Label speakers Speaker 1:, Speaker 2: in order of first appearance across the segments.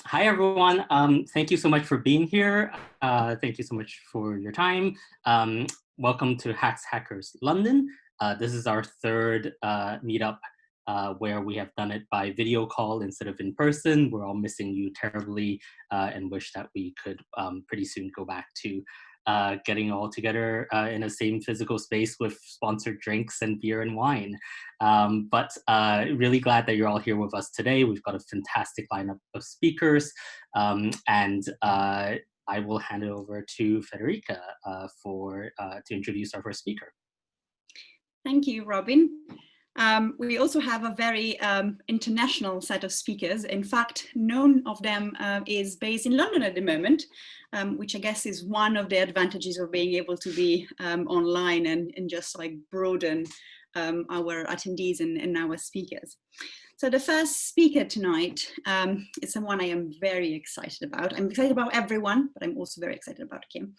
Speaker 1: Hi, everyone. Thank you so much for being here. Thank you so much for your time. Welcome to Hacks Hackers London. This is our third meetup where we have done it by video call instead of in person. We're all missing you terribly and wish that we could pretty soon go back to getting all together in a same physical space with sponsored drinks and beer and wine. But really glad that you're all here with us today. We've got a fantastic lineup of speakers, and I will hand it over to Federica to introduce our first speaker.
Speaker 2: Thank you, Robin. We also have a very international set of speakers. In fact, none of them is based in London at the moment, which I guess is one of the advantages of being able to be online and just like broaden our attendees and our speakers. So the first speaker tonight is someone I am very excited about. I'm excited about everyone, but I'm also very excited about Kim.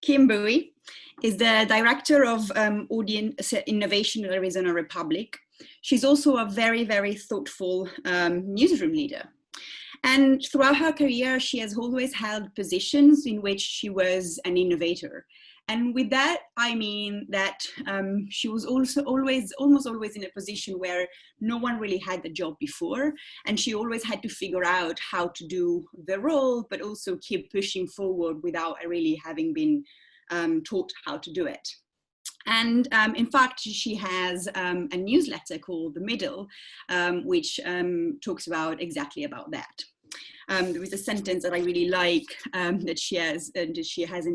Speaker 2: Kim Bui is the Director of Audience Innovation at Arizona Republic. She's also a very, very thoughtful newsroom leader. And throughout her career, she has always held positions in which she was an innovator. And with that, I mean that she was also almost always in a position where no one really had the job before. And she always had to figure out how to do the role, but also keep pushing forward without really having been taught how to do it. And in fact, she has a newsletter called The Middle, which talks about exactly about that. There is a sentence that I really like that she has in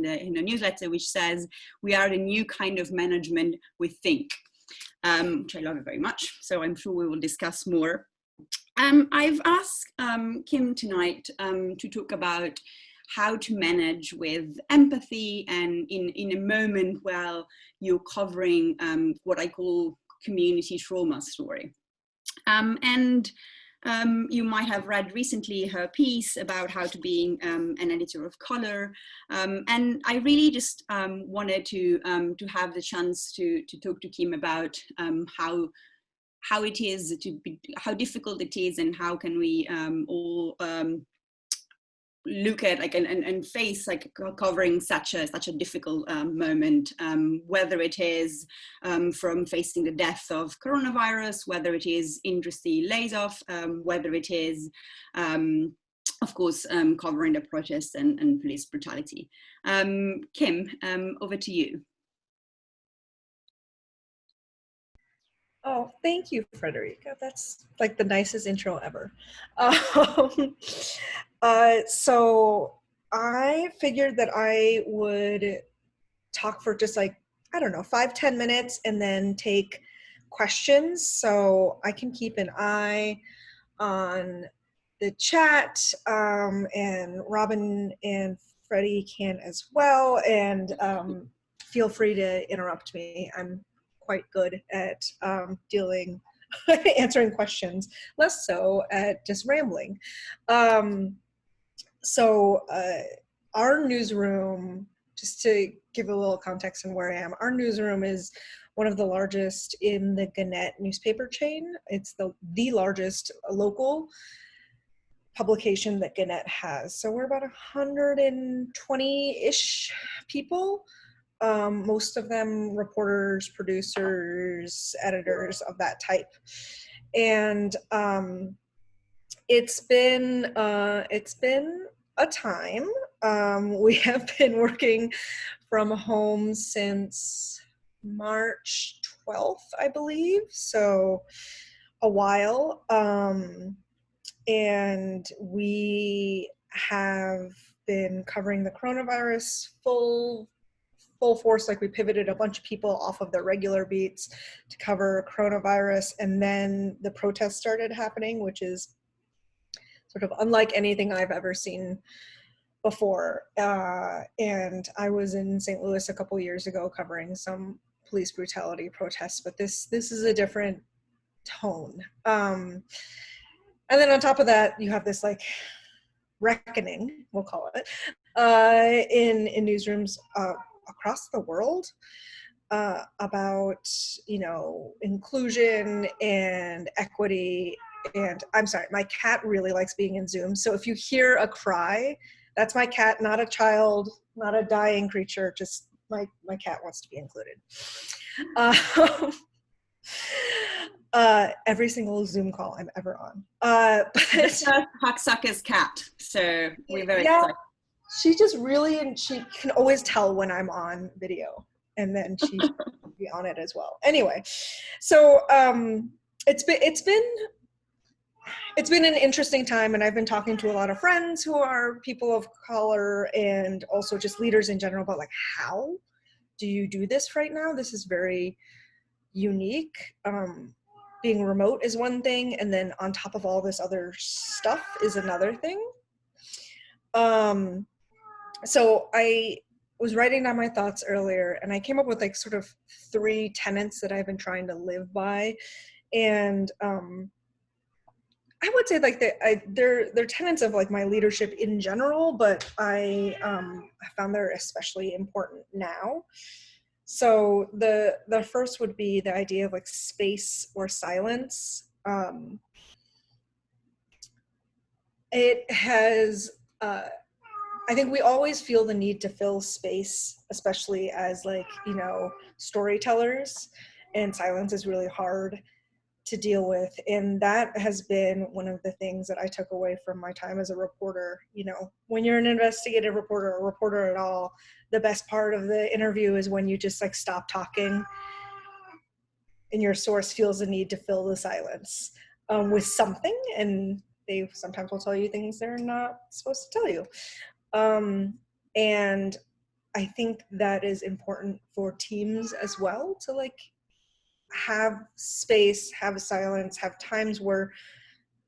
Speaker 2: the newsletter, which says, "We are a new kind of management we think," which I love very much. So I'm sure we will discuss more. I've asked Kim tonight to talk about how to manage with empathy and in a moment while you're covering what I call community trauma story. You might have read recently her piece about how to be an editor of color. And I really just wanted to have the chance to talk to Kim about how it is how difficult it is, and how can we all look at and face covering such a difficult moment, whether it is from facing the death of coronavirus, whether it is industry lays off, whether it is of course covering the protests and police brutality. Kim, over to you.
Speaker 3: Oh, thank you, Frederica. That's like the nicest intro ever. So I figured that I would talk for just like, I don't know, 5-10 minutes and then take questions. So I can keep an eye on the chat, and Robin and Freddie can as well. And feel free to interrupt me. I'm quite good at answering questions, less so at just rambling. So our newsroom, just to give a little context on where I am, our newsroom is one of the largest in the Gannett newspaper chain. It's the largest local publication that Gannett has. So we're about 120-ish people. Most of them reporters, producers, editors of that type. And it's been a time. We have been working from home since March 12th, I believe, so a while. And we have been covering the coronavirus full force. Like, we pivoted a bunch of people off of their regular beats to cover coronavirus, and then the protests started happening, which is sort of unlike anything I've ever seen before. And I was in St. Louis a couple years ago covering some police brutality protests, but this is a different tone. And then on top of that, you have this like reckoning, we'll call it, in newsrooms across the world about, inclusion and equity And I'm sorry, my cat really likes being in Zoom. So if you hear a cry, that's my cat, not a child, not a dying creature, just my cat wants to be included. Every single Zoom call I'm ever on.
Speaker 2: Hucksucker's cat, so we're very
Speaker 3: yeah,
Speaker 2: excited.
Speaker 3: She just really, and she can always tell when I'm on video, and then she should be on it as well. Anyway, so it's been an interesting time, and I've been talking to a lot of friends who are people of color and also just leaders in general about like, how do you do this right now? This is very unique. Being remote is one thing, and then on top of all this other stuff is another thing. So I was writing down my thoughts earlier, and I came up with like sort of 3 tenets that I've been trying to live by. And I would say like they're tenets of like my leadership in general, but I found they're especially important now. So the first would be the idea of like space or silence. It has, I think we always feel the need to fill space, especially as like, you know, storytellers, and silence is really hard to deal with. And that has been one of the things that I took away from my time as a reporter. You know, when you're an investigative reporter or reporter at all, the best part of the interview is when you just like stop talking and your source feels the need to fill the silence with something, and they sometimes will tell you things they're not supposed to tell you. And I think that is important for teams as well, to like have space, have silence, have times where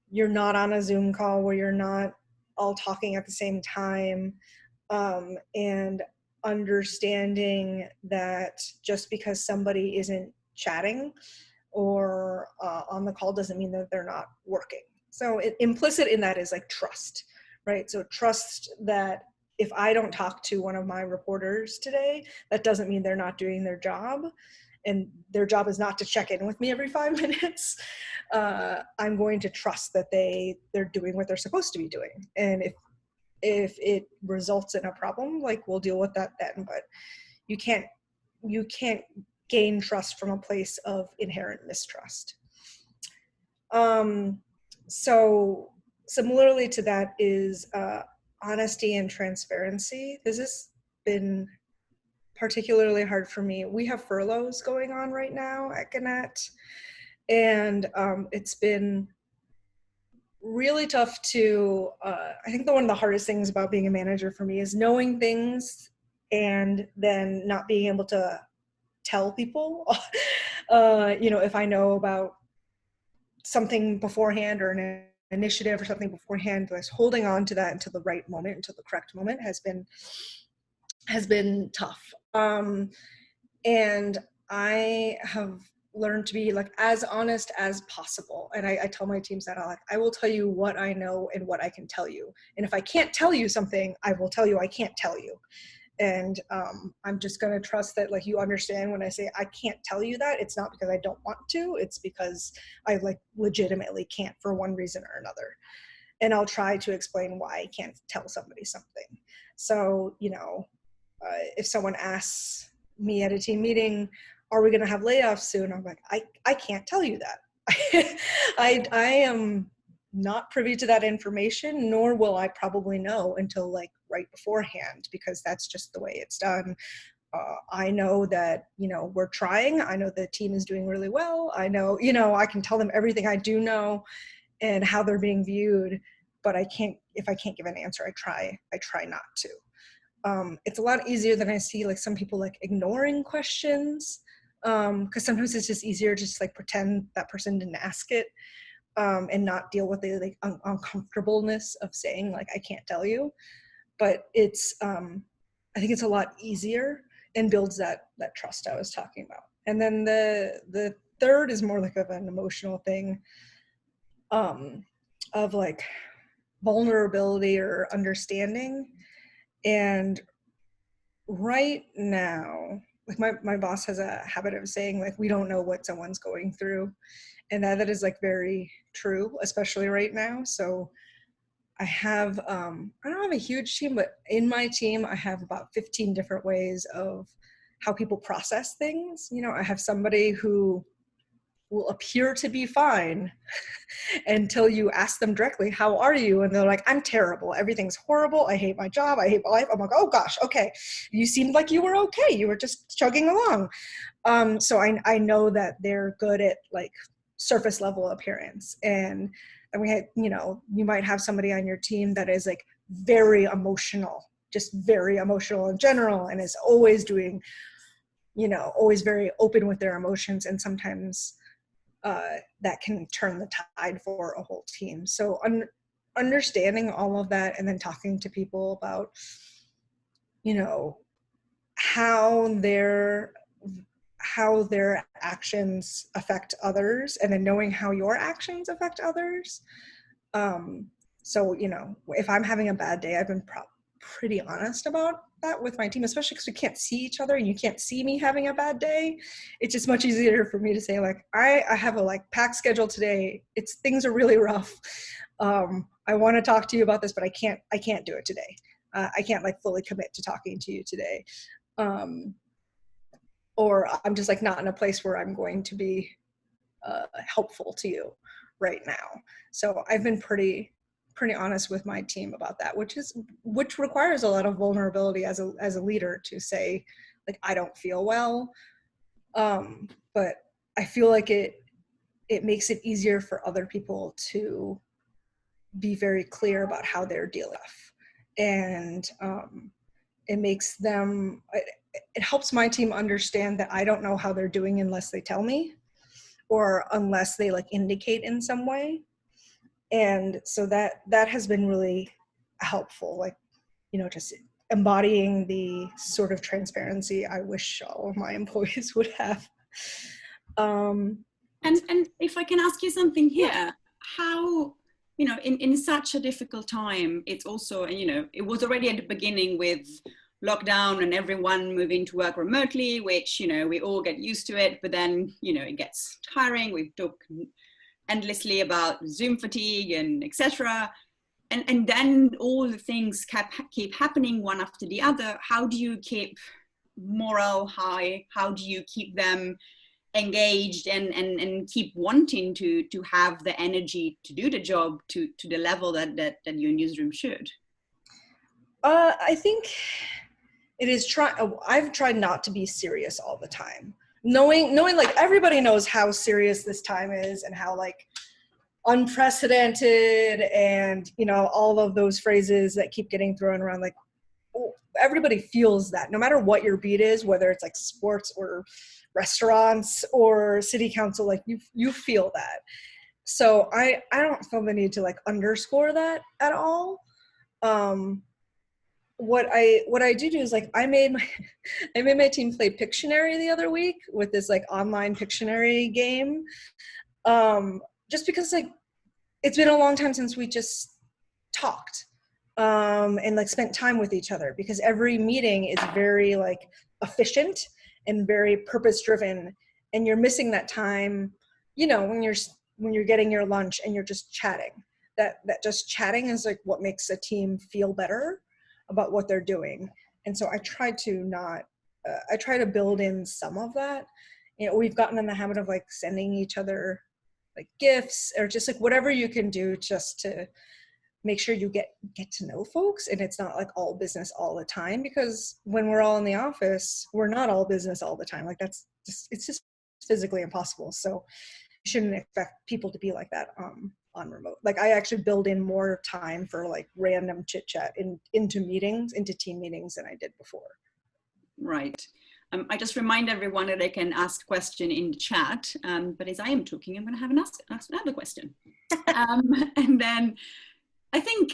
Speaker 3: you're not on a Zoom call, where you're not all talking at the same time, and understanding that just because somebody isn't chatting or on the call doesn't mean that they're not working. So implicit in that is like trust, right? So trust that if I don't talk to one of my reporters today, that doesn't mean they're not doing their job, and their job is not to check in with me every 5 minutes. I'm going to trust that they're doing what they're supposed to be doing. And if it results in a problem, like we'll deal with that then, but you can't gain trust from a place of inherent mistrust. So similarly to that is honesty and transparency. This has been particularly hard for me. We have furloughs going on right now at Gannett, and it's been really tough to, I think one of the hardest things about being a manager for me is knowing things and then not being able to tell people. You know, if I know about something beforehand or an initiative or something beforehand, like holding on to that until the right moment, until the correct moment has been tough. And I have learned to be like as honest as possible. And I tell my teams that I will tell you what I know and what I can tell you. And if I can't tell you something, I will tell you I can't tell you. And I'm just going to trust that like you understand when I say I can't tell you that, it's not because I don't want to, it's because I like legitimately can't for one reason or another. And I'll try to explain why I can't tell somebody something. So, you know, if someone asks me at a team meeting, are we going to have layoffs soon? I'm like, I can't tell you that. I am not privy to that information, nor will I probably know until like right beforehand, because that's just the way it's done. I know that, you know, we're trying. I know the team is doing really well. I know, you know, I can tell them everything I do know and how they're being viewed, but if I can't give an answer, I try not to. It's a lot easier than I see like some people like ignoring questions, because sometimes it's just easier to just like pretend that person didn't ask it, and not deal with the like uncomfortableness of saying like I can't tell you. But it's I think it's a lot easier and builds that trust I was talking about. And then the third is more like of an emotional thing, of like vulnerability or understanding. And right now, like my boss has a habit of saying like we don't know what someone's going through, and that is like very true, especially right now. So I have, I don't have a huge team, but in my team, I have about 15 different ways of how people process things. You know, I have somebody who will appear to be fine until you ask them directly, how are you? And they're like, I'm terrible. Everything's horrible. I hate my job. I hate my life. I'm like, oh gosh, okay. You seemed like you were okay. You were just chugging along. So I know that they're good at like surface level appearance. And we had, you know, you might have somebody on your team that is like very emotional, just very emotional in general, and is always doing, you know, always very open with their emotions. And sometimes that can turn the tide for a whole team. So understanding all of that, and then talking to people about, you know, how their actions affect others, and then knowing how your actions affect others. So, you know, if I'm having a bad day, I've been pretty honest about that with my team, especially because we can't see each other and you can't see me having a bad day. It's just much easier for me to say, like, I have a like packed schedule today. Things are really rough. I want to talk to you about this, but I can't do it today. I can't like fully commit to talking to you today. Or I'm just like not in a place where I'm going to be helpful to you right now. So I've been pretty honest with my team about that, which requires a lot of vulnerability as a leader to say, like, I don't feel well. But I feel like it makes it easier for other people to be very clear about how they're dealing with. And it makes them, it helps my team understand that I don't know how they're doing unless they tell me, or unless they like indicate in some way. And so that has been really helpful, like, you know, just embodying the sort of transparency I wish all of my employees would have.
Speaker 2: And if I can ask you something here, how, you know, in such a difficult time, it's also, you know, it was already at the beginning with lockdown and everyone moving to work remotely, which, you know, we all get used to it, but then, you know, it gets tiring. We've talked endlessly about Zoom fatigue and etc. And then all the things keep happening one after the other. How do you keep morale high? How do you keep them engaged and keep wanting to have the energy to do the job to the level that your newsroom should?
Speaker 3: I think it is I've tried not to be serious all the time. Knowing like everybody knows how serious this time is and how like unprecedented, and, you know, all of those phrases that keep getting thrown around, like, everybody feels that no matter what your beat is, whether it's like sports or restaurants or city council, like you feel that. So I don't feel the need to like underscore that at all. What I do is like I made my team play Pictionary the other week with this like online Pictionary game. Just because like it's been a long time since we just talked and like spent time with each other, because every meeting is very like efficient and very purpose driven, and you're missing that time, you know, when you're getting your lunch and you're just chatting. That just chatting is like what makes a team feel better about what they're doing. And so I try to build in some of that. You know, we've gotten in the habit of like sending each other like gifts, or just like whatever you can do just to make sure you get to know folks, and it's not like all business all the time, because when we're all in the office, we're not all business all the time. Like it's just physically impossible. So you shouldn't expect people to be like that on remote. Like I actually build in more time for like random chit chat into team meetings than I did before.
Speaker 2: Right. I just remind everyone that they can ask question in the chat, but as I am talking, I'm going to have ask another question. And then I think,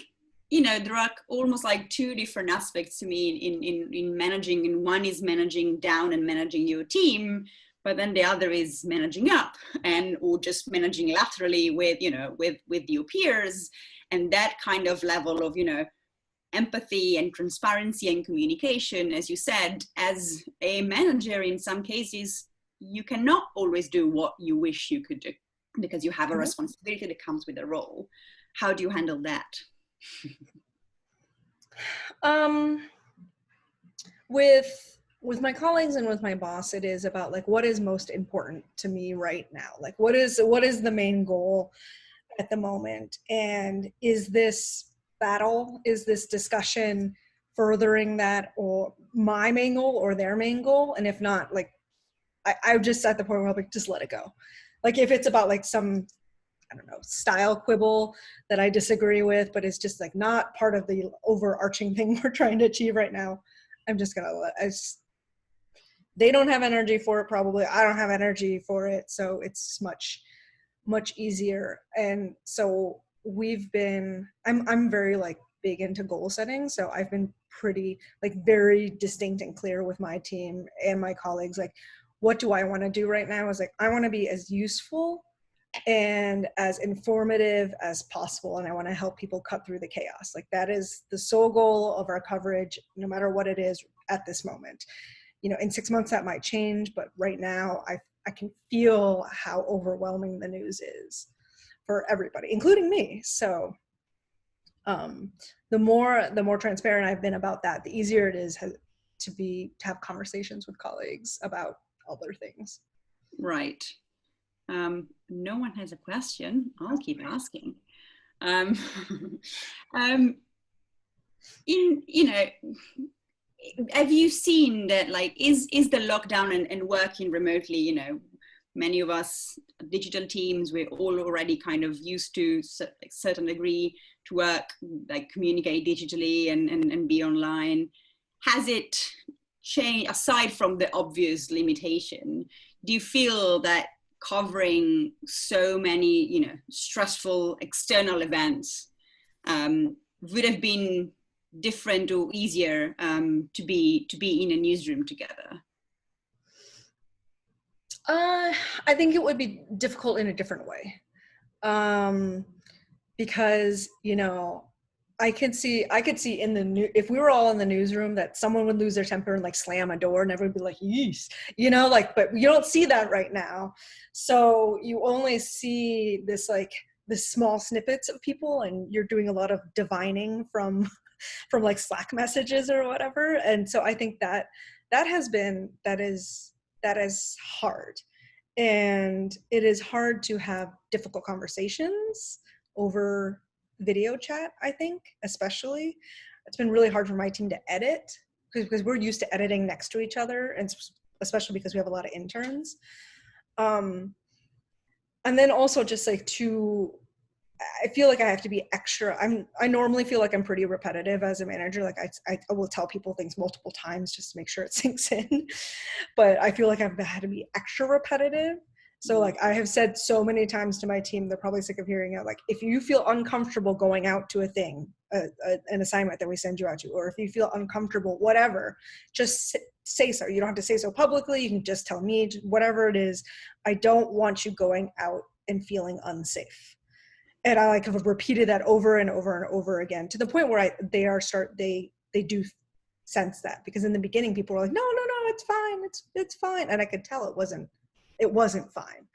Speaker 2: you know, there are almost like two different aspects to me in managing, and one is managing down and managing your team, but then the other is managing up, or just managing laterally with, you know, with your peers, and that kind of level of, you know, empathy and transparency and communication. As you said, as a manager, in some cases, you cannot always do what you wish you could do. because you have a responsibility that comes with the role. How do you handle that?
Speaker 3: With my colleagues and with my boss, it is about like, what is most important to me right now? Like, what is the main goal at the moment? And is this battle, is this discussion furthering that, or my main goal or their main goal? And if not, like, I'm just at the point where I'm like, just let it go. Like, if it's about like some, I don't know, style quibble that I disagree with, but it's just like not part of the overarching thing we're trying to achieve right now, I'm just gonna they don't have energy for it, probably. I don't have energy for it. So it's much easier. And so I'm very like big into goal setting. So I've been pretty like very distinct and clear with my team and my colleagues. Like, what do I want to do right now? Is like, I want to be as useful and as informative as possible. And I want to help people cut through the chaos. Like, that is the sole goal of our coverage, no matter what it is at this moment. You know, in 6 months that might change, but right now I can feel how overwhelming the news is for everybody, including me. So the more transparent I've been about that, the easier it is to have conversations with colleagues about other things.
Speaker 2: Right. No one has a question. I'll keep asking. Have you seen that, like, is the lockdown and working remotely, you know, many of us digital teams, we're all already kind of used to a certain degree to work, like communicate digitally and be online. Has it changed, aside from the obvious limitation, do you feel that covering so many, you know, stressful external events would have been different or easier to be in a newsroom together?
Speaker 3: I think it would be difficult in a different way, because, you know, I could see in if we were all in the newsroom, that someone would lose their temper and like slam a door and everyone would be like, yeesh, you know, like, but you don't see that right now. So you only see this, like, the small snippets of people, and you're doing a lot of divining from like Slack messages or whatever. And so I think that is hard. And it is hard to have difficult conversations over video chat, I think, especially. It's been really hard for my team to edit because we're used to editing next to each other, and especially because we have a lot of interns. And then also just like I feel like I have to be extra. I normally feel like I'm pretty repetitive as a manager. Like I will tell people things multiple times just to make sure it sinks in. But I feel like I've had to be extra repetitive. So like I have said so many times to my team, they're probably sick of hearing it. Like, if you feel uncomfortable going out to a thing, an assignment that we send you out to, or if you feel uncomfortable, whatever, just say so. You don't have to say so publicly. You can just tell me, whatever it is. I don't want you going out and feeling unsafe. And I like have repeated that over and over and over again, to the point where they do sense that, because in the beginning people were like, no, it's fine. It's fine. And I could tell it wasn't fine.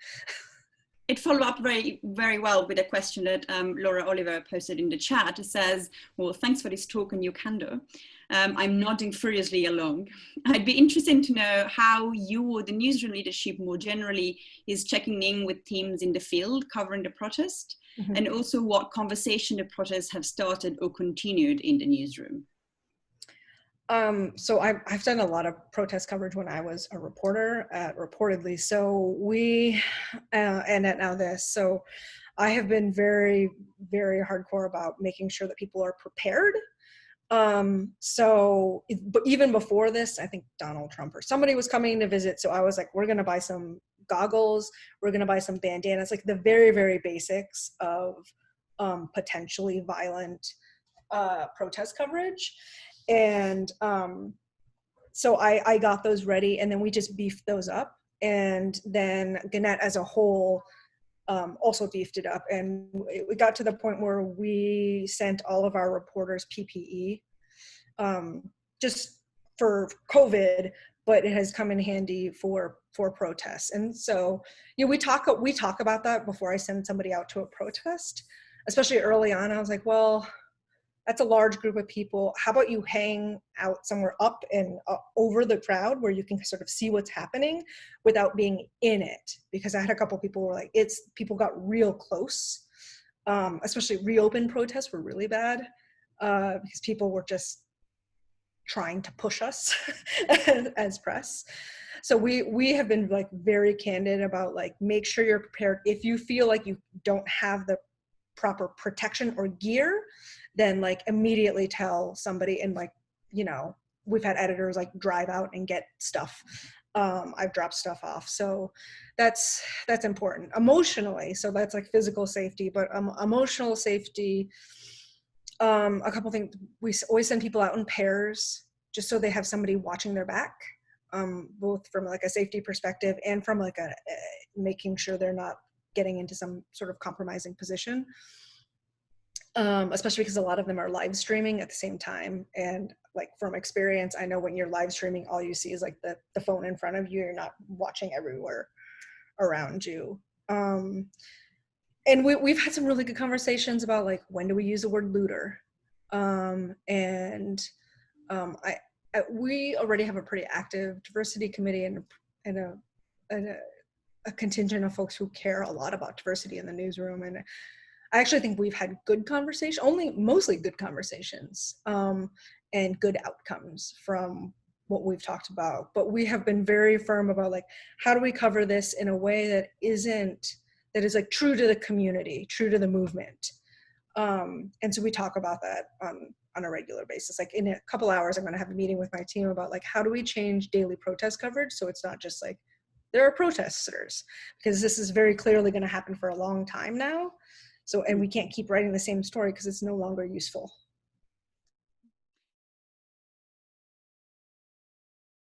Speaker 2: It followed up very, very well with a question that Laura Oliver posted in the chat. It says, well, thanks for this talk and your candor. I'm nodding furiously along. I'd be interested to know how you or the newsroom leadership more generally is checking in with teams in the field covering the protest, and also what conversation the protests have started or continued in the newsroom.
Speaker 3: So I've done a lot of protest coverage when I was a reporter at Reportedly. So and at Now This. So I have been very, very hardcore about making sure that people are prepared. But even before this, I think Donald Trump or somebody was coming to visit. So I was like, we're going to buy some goggles. We're going to buy some bandanas, like the very, very basics of potentially violent protest coverage. And so I got those ready, and then we just beefed those up. And then Gannett as a whole also beefed it up. And we got to the point where we sent all of our reporters PPE just for COVID, but it has come in handy for for protests. And so, we talk about that before I send somebody out to a protest, especially early on. I was like, well, that's a large group of people. How about you hang out somewhere up and over the crowd where you can sort of see what's happening without being in it? Because I had a couple people who were like, people got real close, especially reopen protests were really bad because people were just trying to push us as press. So we have been like very candid about like, make sure you're prepared. If you feel like you don't have the proper protection or gear, then like immediately tell somebody. And like, we've had editors like drive out and get stuff. I've dropped stuff off. So that's important emotionally. So that's like physical safety, but emotional safety, a couple things. We always send people out in pairs just so they have somebody watching their back, both from like a safety perspective and from like making sure they're not getting into some sort of compromising position, especially because a lot of them are live streaming at the same time. And like from experience, I know when you're live streaming, all you see is like the phone in front of you. You're not watching everywhere around you. And we've had some really good conversations about like, when do we use the word looter? We already have a pretty active diversity committee and a contingent of folks who care a lot about diversity in the newsroom. And I actually think we've had good conversations, mostly good conversations, and good outcomes from what we've talked about. But we have been very firm about like, how do we cover this in a way that is like true to the community, true to the movement. And so we talk about that on a regular basis. Like in a couple hours, I'm going to have a meeting with my team about like, how do we change daily protest coverage so it's not just like, there are protesters, because this is very clearly going to happen for a long time now. So, and we can't keep writing the same story because it's no longer useful.